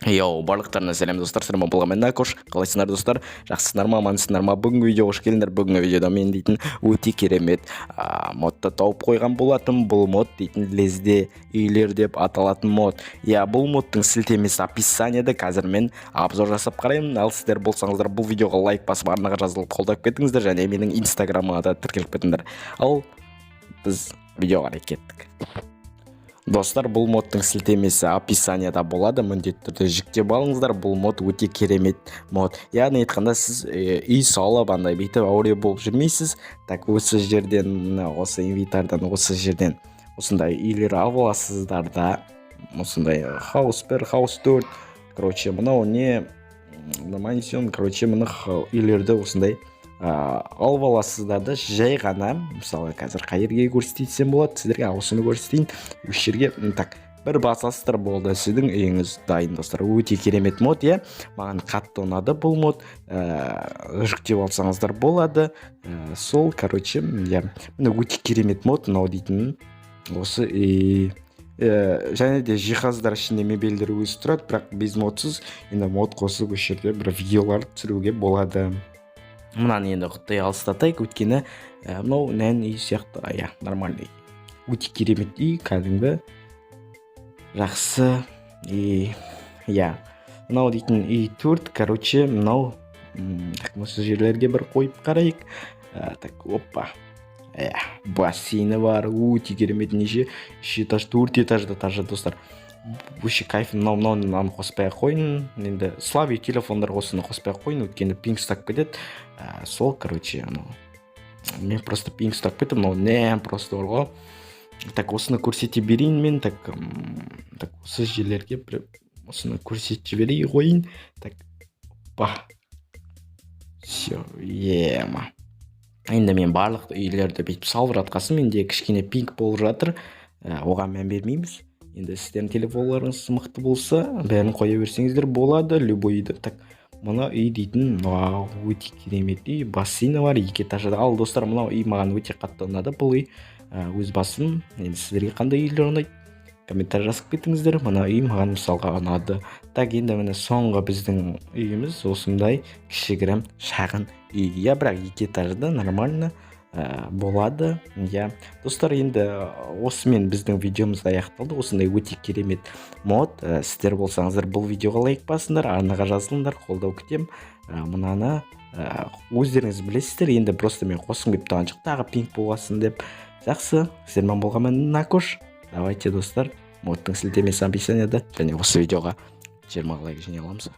Йоу, барлықтарына сәлем достар, сәлем болған мен Накош. Қалайсыңдар достар? Жақсысыңдар ма, амансыңдар ма? Бүгінгі видеоға қош келдіңдер. Бүгінгі видеода мен дейтін өте керемет модты тауып қойған болатын. Бұл мод дейтін лезде үйлер деп аталатын мод. Бұл модтың сілтемесі описаниеда. Қазір мен обзор жасап қараймын. Ал сіздер болсаңыздар бұл видеоға лайк басып арнаға жазылып қолдап кетіңіздер, және менің инстаграмыма да тіркеліп кетіңдер. Ал біз видеоға кеттік. Достар, бұл модтың сілтемесі описаниеда болады, міндетті түрде жүктеп алыңыздар. Бұл мод өте керемет мод. Яғни айтқанда сіз үй салып андай бүйтіп әуре болып жүрмейсіз. Так, осы жерден, осы инвентардан, осы жерден осындай үйлер алып аласыздар да. Осындай хаус 1, хаус 4. Короче, мынау не мансион, короче, мына үйлерді осындай алып аласыздарды жай ғана. Мысалы қазір қай жерге көрсетсем болады, сіздерге осыны көрсетейін. Осы жерге так бір басасыздар, болды, сіздің үйіңіз дайын достар. Өте керемет мод. Маған қатты ұнады бұл мод. Жүктеп алсаңыздар болады. Сол, короче, міне өте керемет мод. Мынау дейтін осы және де жиһаздар ішінде мебельдер өзі тұрады, бірақ без модсыз енді мод қосып осы жерде бір видеолар түсіруге болады. Мынаны енді құттай алыстатайық, өйткені мынау нән үй сияқты, нормальный. Өте керемет үй, кәдімгі жақсы. Мынау дейтін үй 4, короче, мынау осы жерлерге бір қойып қарайық. Так, опа. Бассейні бар, өте керемет, неше 3 этаж, 4 этажда тажы достар. Өше кайф. Мынау қоспай қойын. Енді слави телефондар осыны қоспай қойын, өткені пинг ұстап кетеді. Сол, короче, мен просто пинг ұстап кетім. Мынау просто орға. Так, осыны көрсете берейін мен. Так, осы жерлерге осыны көрсете берей қойын. Так, все, енді мен барлық үйлерді бетіп салып жатқасын, менде кішкене пинг болып жатыр. Оған мән бермейміз. Енді сіздердің телефонларыңыз мықты болса, бәрін қоя берсеңіздер болады, любой үйді. Так, мына үй дейтін, өте керемет үй, бассейні бар, 2 этажда. Ал достар, мынау үй маған өте қатты ұнады. Бұл үй өз басым. Енді сіздерге қандай үйлер ұнайды? Комментарий жазып кетіңіздер. Мына үй маған мысалға ұнады. Так, енді міне соңғы біздің үйіміз осындай кішігірім шағын үй. Бірақ 2 этажда нормально болады. Достар, енді осымен біздің видеомыз аяқталды. Осындай өте керемет мод. Сіздер болсаңыздар бұл видеоға лайк басыңдар, арнаға жазылыңдар, қолдау күтем. Мынаны өздеріңіз білесіздер. Енді просто мен қосым кеп тұрған жоқ, тағы пинг болғасын деп. Жақсы, сіздермен болған мен Накош. Давайте достар, модтың сілтемесі описаниеда, және осы видеоға 20 лайк жинай аламыз.